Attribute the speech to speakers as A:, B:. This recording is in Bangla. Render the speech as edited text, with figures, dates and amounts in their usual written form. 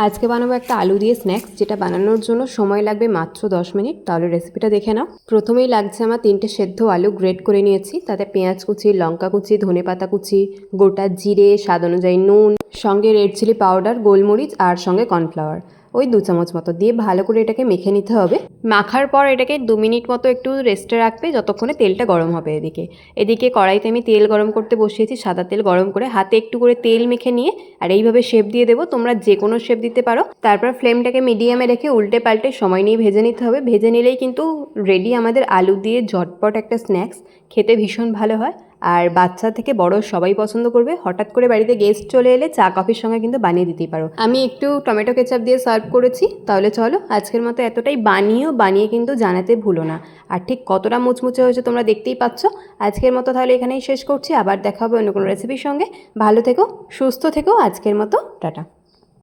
A: আজকে বানাবো একটা আলু দিয়ে স্ন্যাক্স, যেটা বানানোর জন্য সময় লাগবে মাত্র 10 মিনিট। তাহলে রেসিপিটা দেখে নাও। প্রথমেই লাগছে আমার 3টে সেদ্ধ আলু গ্রেট করে নিয়েছি। তাতে পেঁয়াজ কুচি, লঙ্কা কুচি, ধনেপাতা কুচি, গোটা জিরে, স্বাদ অনুযায়ী নুন, সঙ্গে রেড চিলি পাউডার, গোলমরিচ আর সঙ্গে কর্নফ্লাওয়ার ওই 2 চামচ মতো দিয়ে ভালো করে এটাকে মেখে নিতে হবে। মাখার পর এটাকে 2 মিনিট মতো একটু রেস্টে রাখবে, যতক্ষণে তেলটা গরম হবে। এদিকে কড়াইতে আমি তেল গরম করতে বসিয়েছি। সাদা তেল গরম করে হাতে একটু করে তেল মেখে নিয়ে আর এইভাবে শেপ দিয়ে দেবো। তোমরা যে কোনো শেপ দিতে পারো। তারপর ফ্লেমটাকে মিডিয়ামে রেখে উল্টে পাল্টে সময় নিয়ে ভেজে নিতে হবে। ভেজে নিলেই কিন্তু রেডি আমাদের আলু দিয়ে ঝটপট একটা স্ন্যাক্স। খেতে ভীষণ ভালো হয় আর বাচ্চা থেকে বড় সবাই পছন্দ করবে। হঠাৎ করে বাড়িতে গেস্ট চলে এলে চা কফির সঙ্গে কিন্তু বানিয়ে দিতেই পারো। আমি একটু টমেটো কেচাপ দিয়ে সার্ভ করেছি। তাহলে চলো আজকের মতো এতটাই। বানিয়ে কিন্তু জানাতে ভুলো না। আর ঠিক কতটা মুচমুচে হয়েছে তোমরা দেখতেই পাচ্ছ। আজকের মতো তাহলে এখানেই শেষ করছি। আবার দেখা হবে অন্য কোনো রেসিপির সঙ্গে। ভালো থেকো, সুস্থ থেকো। আজকের মতো টাটা।